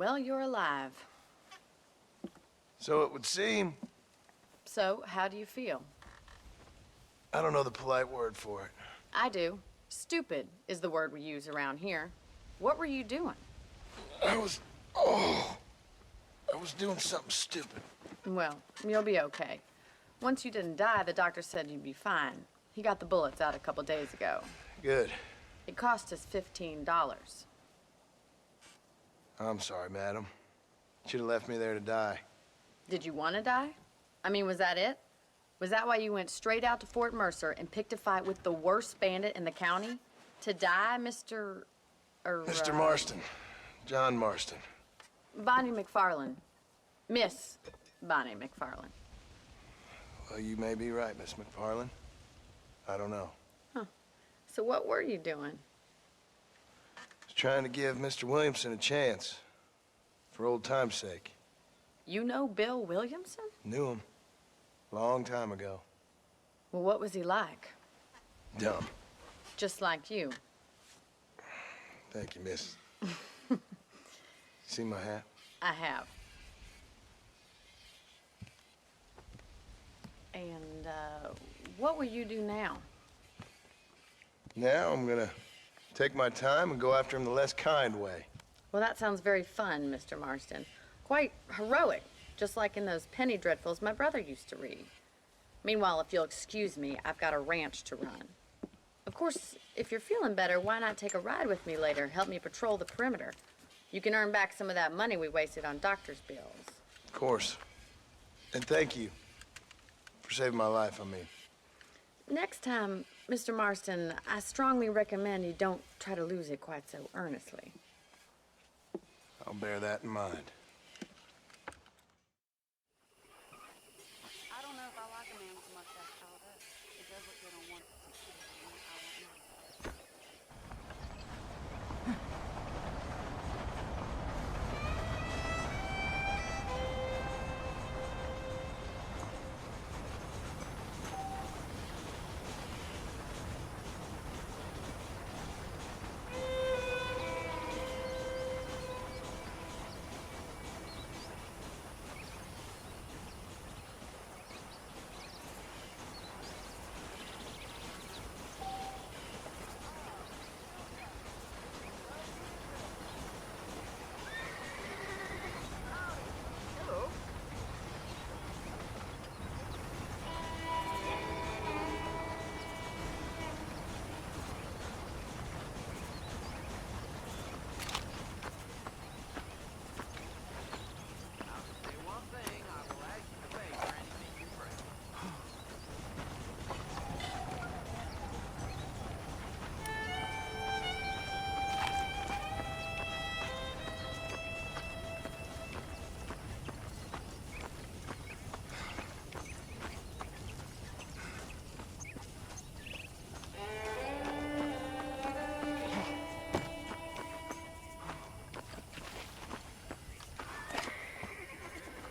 Well, you're alive. So it would seem. So, how do you feel? I don't know the polite word for it. I do. Stupid is the word we use around here. What were you doing? I was doing something stupid. Well, you'll be okay. Once you didn't die, the doctor said you'd be fine. He got the bullets out a couple days ago. Good. It cost us $15. I'm sorry, madam. Should have left me there to die. Did you want to die? I mean, was that it? Was that why you went straight out to Fort Mercer and picked a fight with the worst bandit in the county? To die, Mr. Mr. Marston. John Marston. Bonnie McFarland. Miss Bonnie McFarland. Well, you may be right, Miss McFarland. I don't know. Huh. So what were you doing? I was trying to give Mr. Williamson a chance. For old time's sake. You know Bill Williamson? Knew him. Long time ago. Well, what was he like? Dumb. Just like you. Thank you, miss. See my hat? I have. And, what will you do now? Now I'm gonna take my time and go after him the less kind way. Well, that sounds very fun, Mr. Marston. Quite heroic, just like in those penny dreadfuls my brother used to read. Meanwhile, if you'll excuse me, I've got a ranch to run. Of course, if you're feeling better, why not take a ride with me later? Help me patrol the perimeter. You can earn back some of that money we wasted on doctor's bills. Of course. And thank you for saving my life, I mean. Next time, Mr. Marston, I strongly recommend you don't try to lose it quite so earnestly. I'll bear that in mind. I don't know if I like a man with a mustache called up. It does look good on one particular one. I won't know.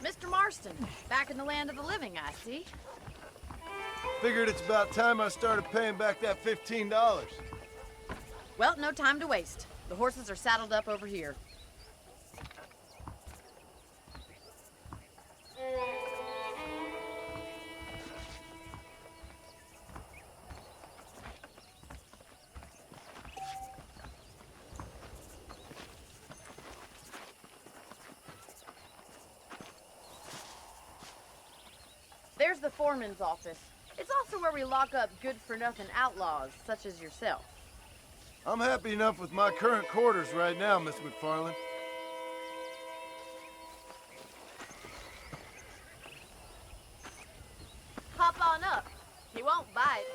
Mr. Marston, back in the land of the living, I see. Figured it's about time I started paying back that $15. Well, no time to waste. The horses are saddled up over here. There's the foreman's office. It's also where we lock up good-for-nothing outlaws, such as yourself. I'm happy enough with my current quarters right now, Miss McFarland. Hop on up. He won't bite.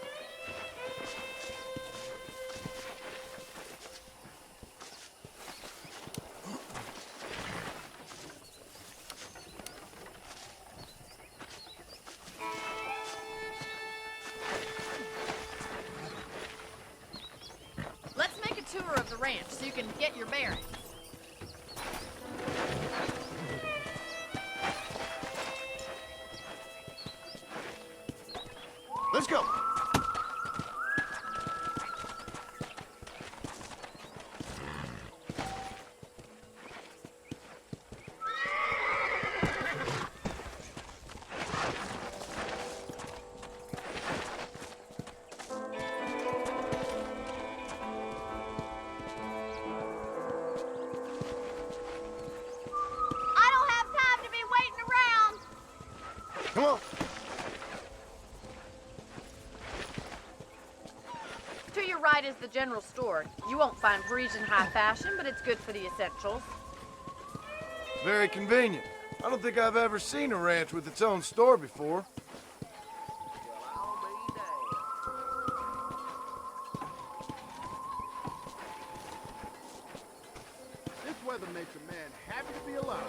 Let's make a tour of the ranch so you can get your bearings. Let's go. Come on. To your right is the general store. You won't find Parisian high fashion, but it's good for the essentials. Very convenient. I don't think I've ever seen a ranch with its own store before. This weather makes a man happy to be alive.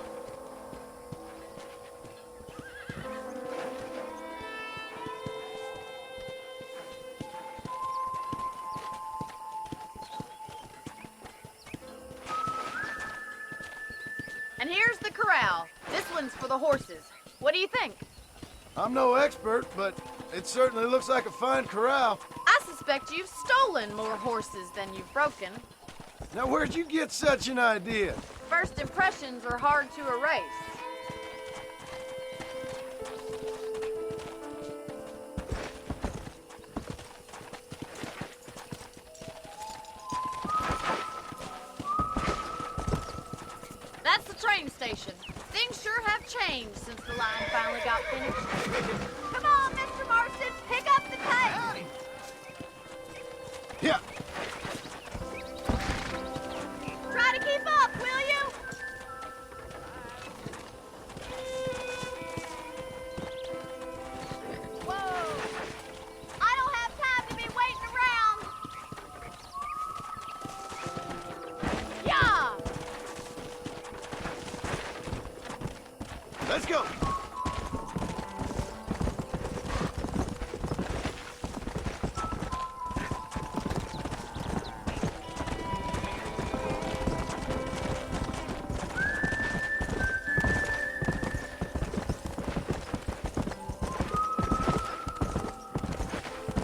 And here's the corral. This one's for the horses. What do you think? I'm no expert, but it certainly looks like a fine corral. I suspect you've stolen more horses than you've broken. Now, where'd you get such an idea? First impressions are hard to erase. That's the train station. Things sure have changed since the line finally got finished. Come on, Mr. Marston, pick up the pace. Yeah. Try to keep up, will you? Whoa! I don't have time to be waiting around. Yeah! Let's go.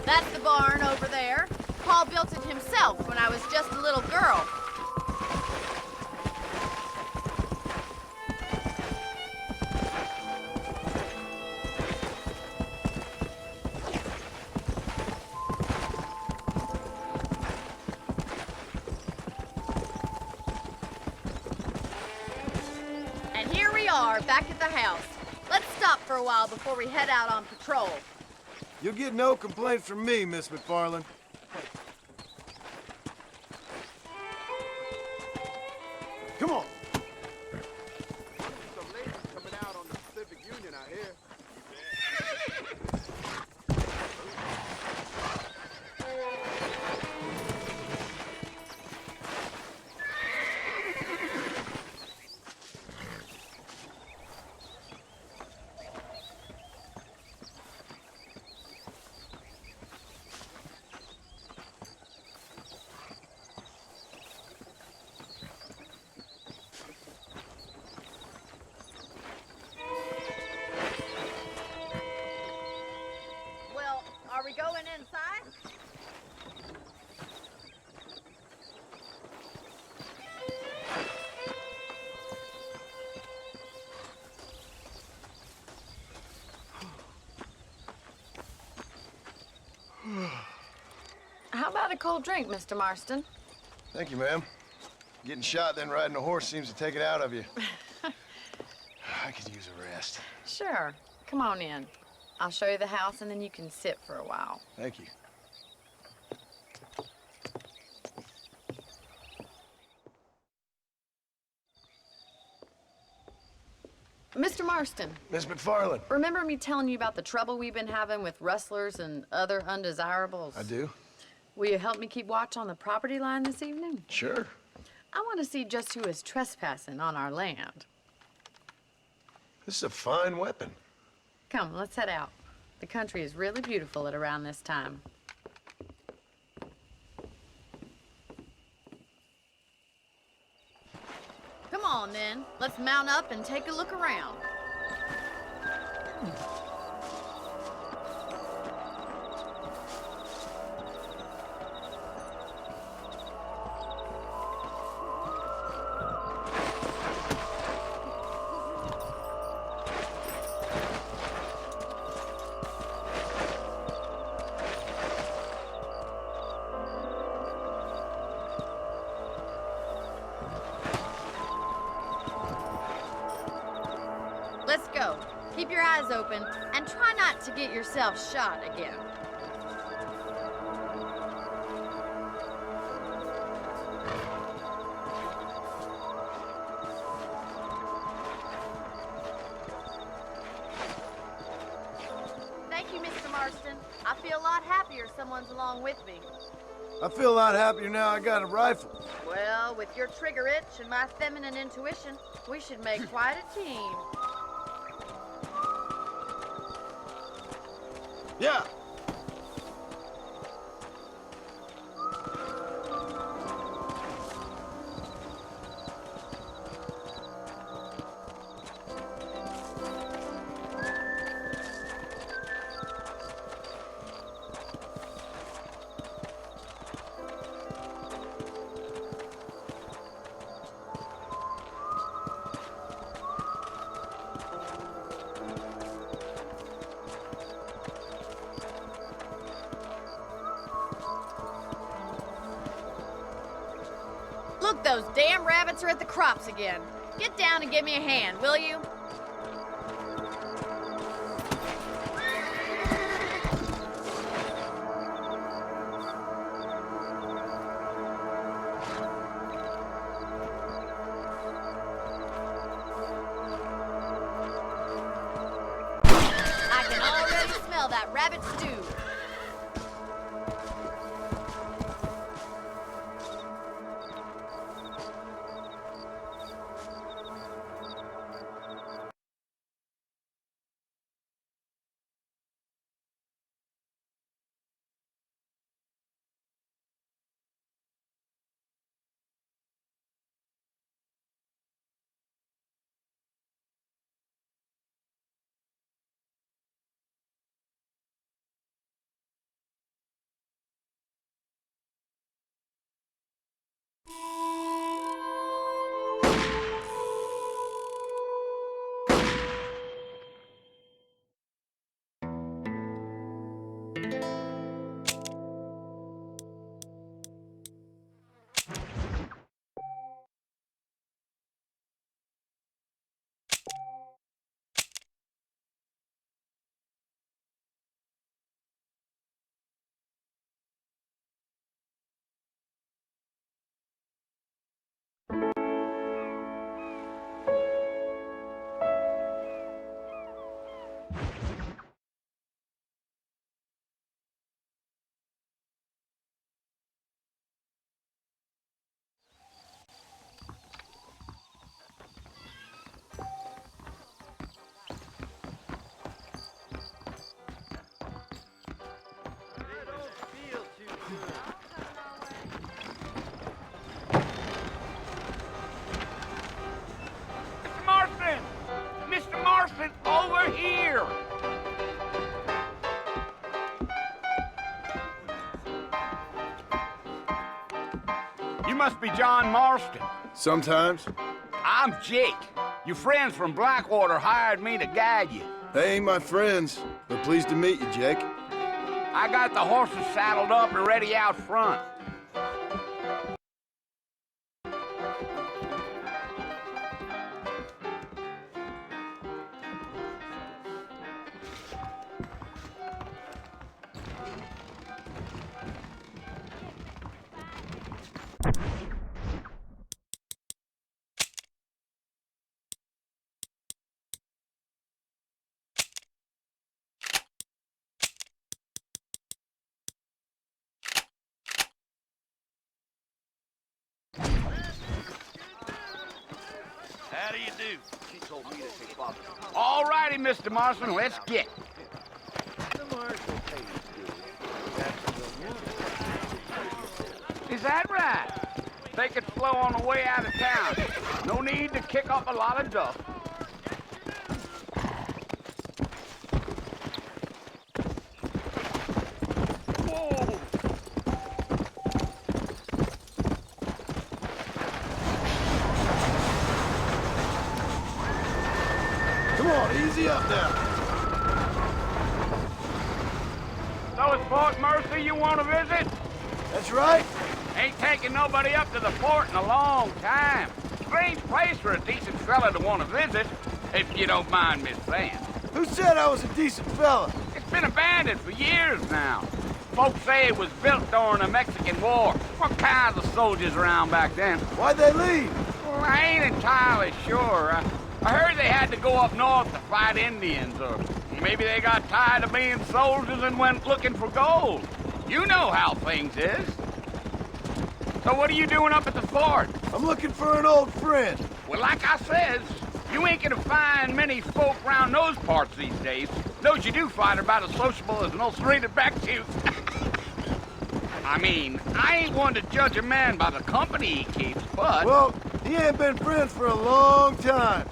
That's the barn over there. Paul built it himself when I was just a little girl. And here we are, back at the house. Let's stop for a while before we head out on patrol. You'll get no complaint from me, Miss McFarland. Come on. Some ladies coming out on the Pacific Union, I hear. Well, are we going inside? How about a cold drink, Mr. Marston? Thank you, ma'am. Getting shot, then riding a horse seems to take it out of you. I could use a rest. Sure. Come on in. I'll show you the house, and then you can sit for a while. Thank you. Mr. Marston, Miss McFarland. remember me telling you about the trouble we've been having with rustlers and other undesirables? I do. Will you help me keep watch on the property line this evening? Sure. I want to see just who is trespassing on our land. This is a fine weapon. Come, let's head out. The country is really beautiful at around this time. Come on, then. Let's mount up and take a look around. your eyes open and try not to get yourself shot again. Thank you, Mr. Marston. I feel a lot happier someone's along with me. I feel a lot happier now I got a rifle. Well, with your trigger itch and my feminine intuition, we should make quite a team. Yeah. Look, those damn rabbits are at the crops again. Get down and give me a hand, will you? I can already smell that rabbit stew. Over here! You must be John Marston. Sometimes. I'm Jake. Your friends from Blackwater hired me to guide you. They ain't my friends, but pleased to meet you, Jake. I got the horses saddled up and ready out front. How do you do? She told me to take off. All righty, Mr. Marston, let's get. The marshal pays good. Is that right? Take it slow on the way out of town. No need to kick up a lot of dust. Whoa! Come on, easy up now. So it's Fort Mercy you want to visit? That's right. Ain't taking nobody up to the fort in a long time. Strange place for a decent fella to want to visit, if you don't mind me saying. Who said I was a decent fella? It's been abandoned for years now. Folks say it was built during the Mexican War. What kinds of soldiers around back then? Why'd they leave? Well, I ain't entirely sure. I heard they had to go up north to fight Indians, or maybe they got tired of being soldiers and went looking for gold. You know how things is. So what are you doing up at the fort? I'm looking for an old friend. Well, like I says, you ain't gonna find many folk around those parts these days. Those you do find are about as sociable as an ulcerated back tooth. I mean, I ain't one to judge a man by the company he keeps, but... Well, he ain't been friends for a long time.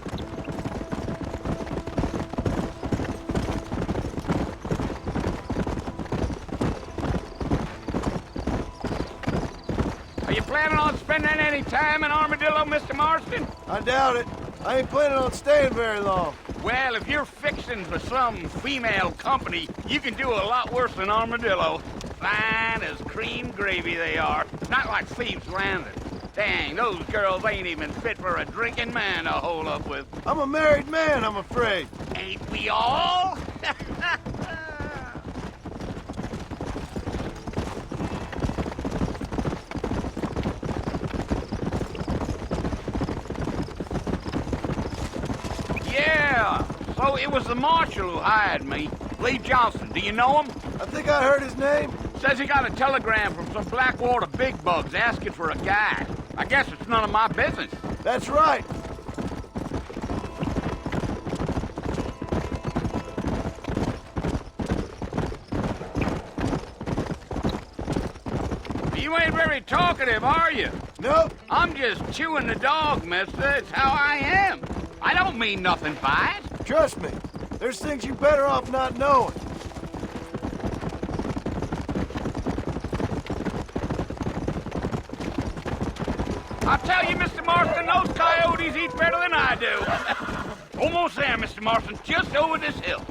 Are you planning on spending any time in Armadillo, Mr. Marston? I doubt it. I ain't planning on staying very long. Well, if you're fixing for some female company, you can do a lot worse than Armadillo. Fine as cream gravy they are. Not like Thieves Landing. Dang, those girls ain't even fit for a drinking man to hold up with. I'm a married man, I'm afraid. Ain't we all? Yeah, so it was the marshal who hired me. Lee Johnson, do you know him? I think I heard his name. Says he got a telegram from some Blackwater big bugs asking for a guy. I guess it's none of my business. That's right. You ain't very talkative, are you? Nope. I'm just chewing the dog, mister. It's how I am. I don't mean nothing by it. Trust me. There's things you better off not knowing. I'll tell you, Mr. Marston, those coyotes eat better than I do. Almost there, Mr. Marston. Just over this hill.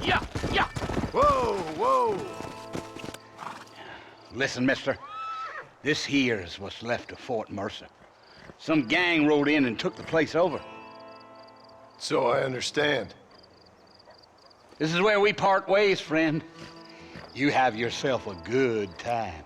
Yeah, yeah. Whoa, whoa. Listen, mister. This here is what's left of Fort Mercer. Some gang rode in and took the place over. So I understand. This is where we part ways, friend. You have yourself a good time.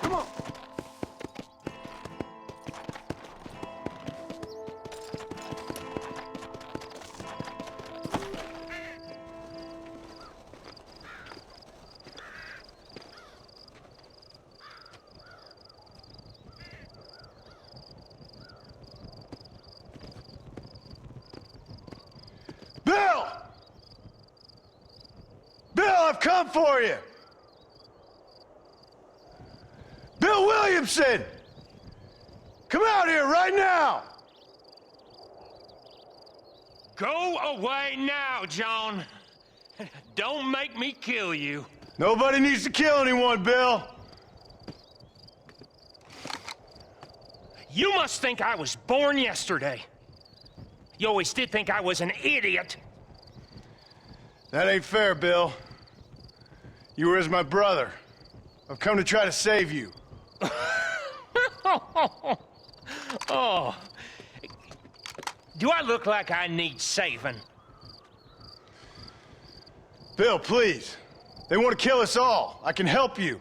Come on. Bill! Bill, I've come for you! Bill Williamson! Come out here right now! Go away now, John. Don't make me kill you. Nobody needs to kill anyone, Bill. You must think I was born yesterday. You always did think I was an idiot. That ain't fair, Bill. You were as my brother. I've come to try to save you. Oh. Do I look like I need saving? Bill, please. They want to kill us all. I can help you.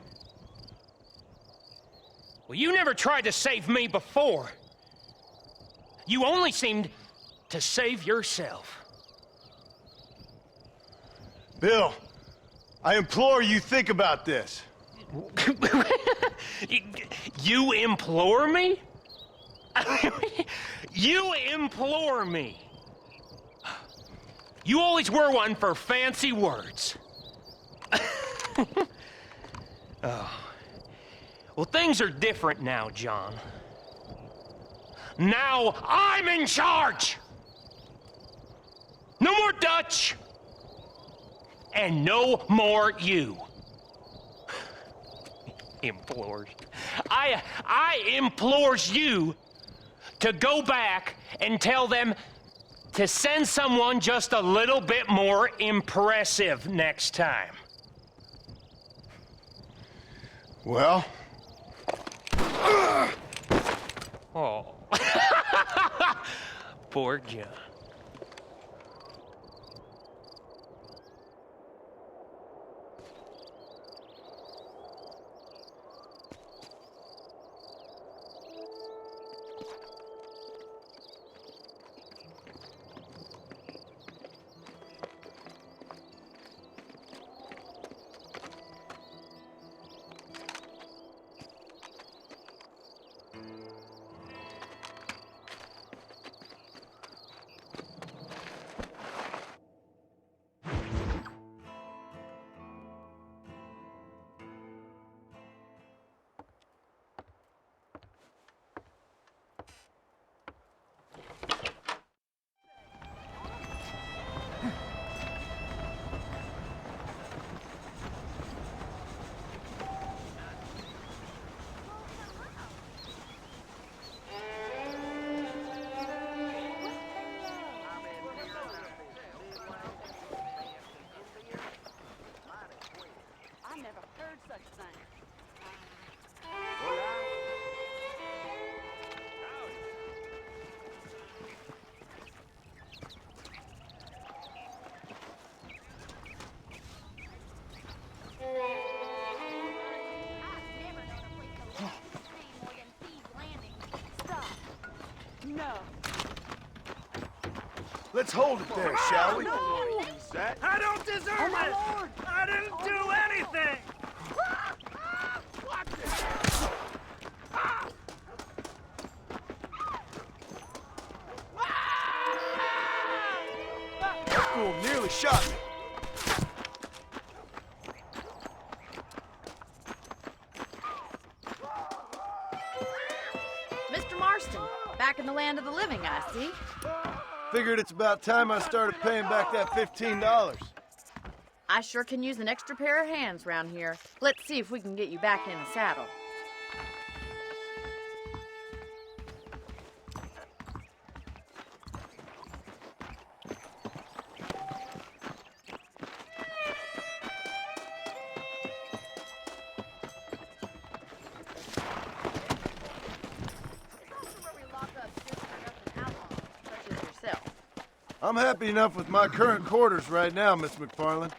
Well, you never tried to save me before. You only seemed to save yourself. Bill, I implore you think about this. You implore me? You implore me? You always were one for fancy words. Oh. Well, things are different now, John. Now I'm in charge! No more Dutch! And no more you. Implores. I implores you to go back and tell them to send someone just a little bit more impressive next time. Well? Oh. Poor John. Let's hold it there, shall we? I don't deserve it! Lord. I didn't do anything! What the hell? That fool nearly shot me. Mr. Marston, back in the land of the living, I see. Figured it's about time I started paying back that $15. I sure can use an extra pair of hands round here. Let's see if we can get you back in the saddle. I'm happy enough with my current quarters right now, Miss McFarland.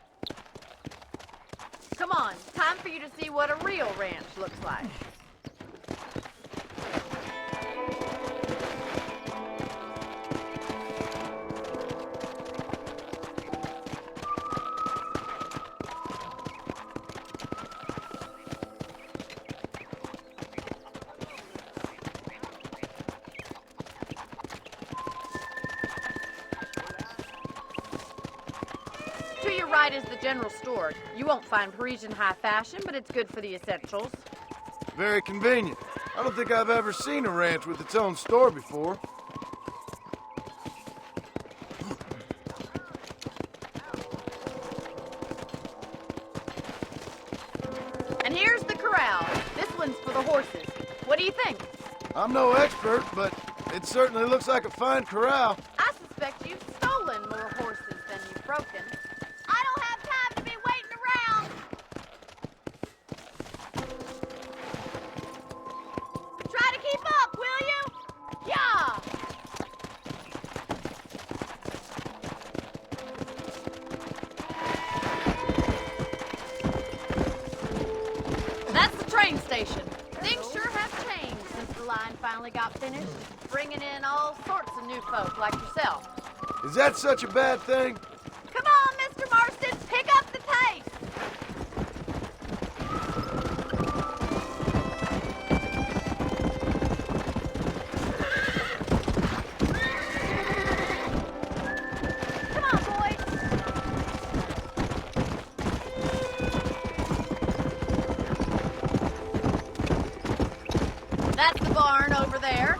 Come on, time for you to see what a real ranch looks like. To your right is the general store. You won't find Parisian high fashion, but it's good for the essentials. Very convenient. I don't think I've ever seen a ranch with its own store before. And here's the corral. This one's for the horses. What do you think? I'm no expert, but it certainly looks like a fine corral. I suspect you've stolen more horses than you've broken. I don't have time to be waiting around. Try to keep up, will you? Yeah! That's the train station. Things sure have changed since the line finally got finished, bringing in all sorts of new folk like yourself. Is that such a bad thing? Come on, Mr. Marston, pick up the pace. Come on, boys. That's the barn over there.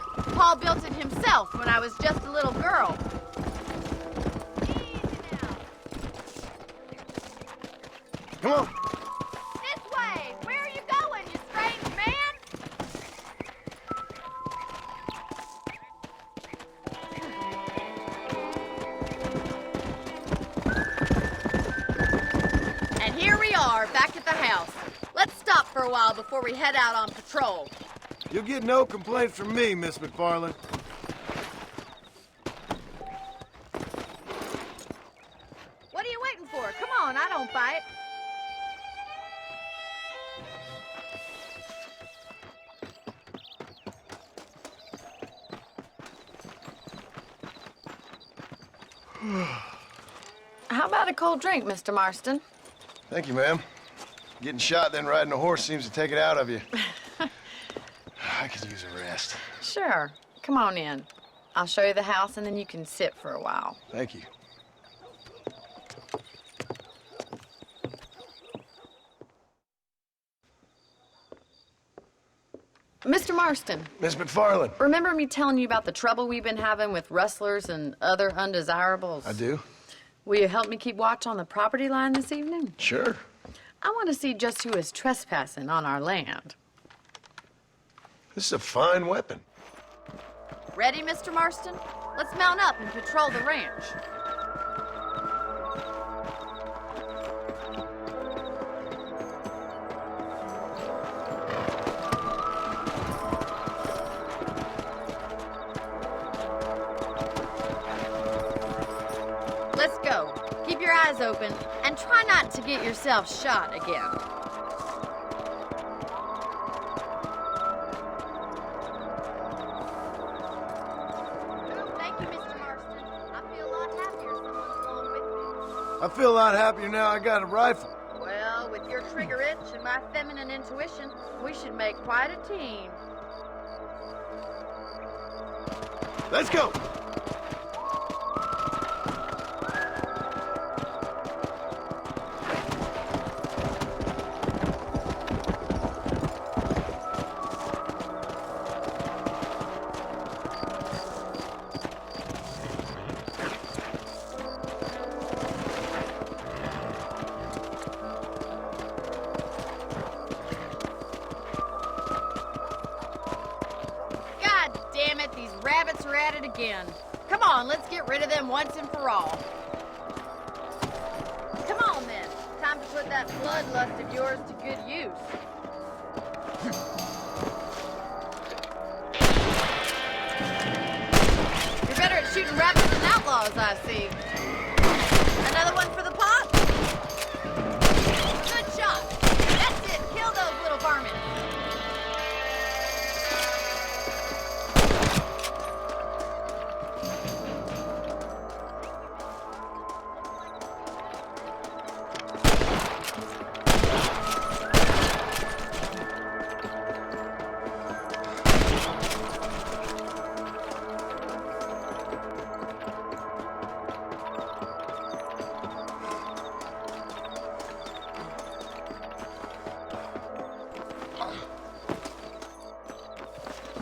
all built it himself when I was just a little girl. Easy now. Come on. This way! Where are you going, you strange man? And here we are, back at the house. Let's stop for a while before we head out on patrol. You'll get no complaints from me, Miss McFarland. What are you waiting for? Come on, I don't bite. How about a cold drink, Mr. Marston? Thank you, ma'am. Getting shot, then riding a horse seems to take it out of you. I could use a rest. Sure. Come on in. I'll show you the house, and then you can sit for a while. Thank you. Mr. Marston, Miss McFarland. remember me telling you about the trouble we've been having with rustlers and other undesirables? I do? Will you help me keep watch on the property line this evening? Sure. I want to see just who is trespassing on our land. This is a fine weapon. Ready, Mr. Marston? Let's mount up and patrol the ranch. Let's go. Keep your eyes open and try not to get yourself shot again. Thank you, Mr. Marston. I feel a lot happier someone's along with me. I feel a lot happier now I got a rifle. Well, with your trigger itch and my feminine intuition, we should make quite a team. Let's go! God damn it, these rabbits are at it again. Come on, let's get rid of them once and for all. Come on then, time to put that bloodlust of yours to good use. You're better at shooting rabbits than outlaws, I see. Another one for the pot? Good shot. That's it, kill those little varmints.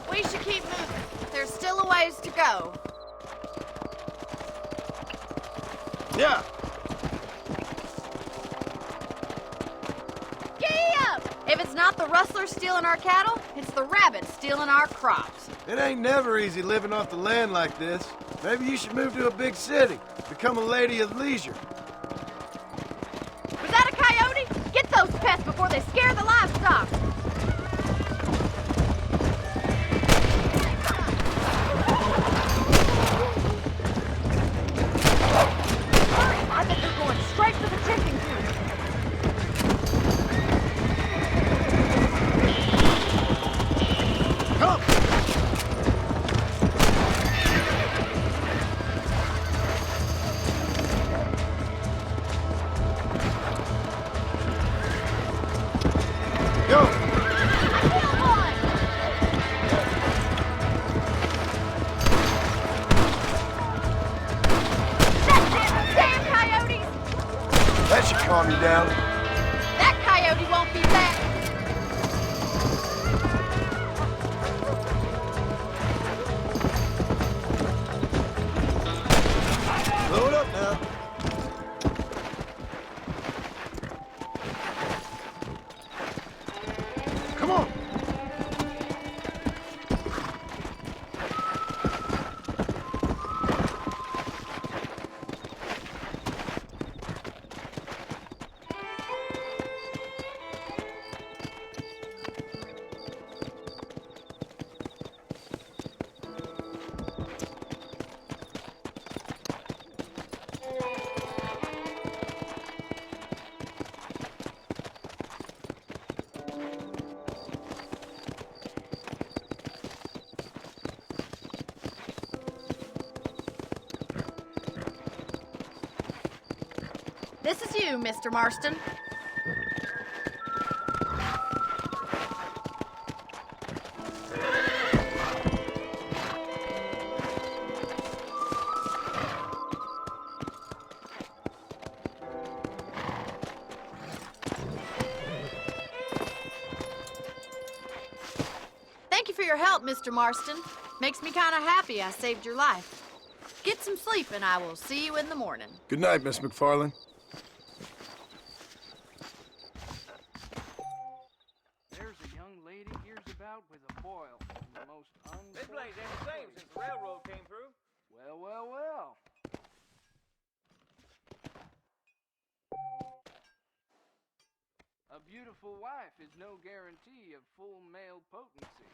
We should keep moving. There's still a ways to go. Yeah. Giddy up! If it's not the rustlers stealing our cattle, it's the rabbits stealing our crops. It ain't never easy living off the land like this. Maybe you should move to a big city. Become a lady of leisure. Was that a coyote? Get those pests before they scare the livestock. I think they're going straight for the chicken coop. Come! Go! I killed one! That's it! Damn coyotes! That should calm you down. That coyote won't be back! This is you, Mr. Marston. Thank you for your help, Mr. Marston. Makes me kind of happy I saved your life. Get some sleep and I will see you in the morning. Good night, Miss McFarlane. There's a young lady here's about with a boil. The most This place ain't the same since the railroad came through. Well, well, well. A beautiful wife is no guarantee of full male potency.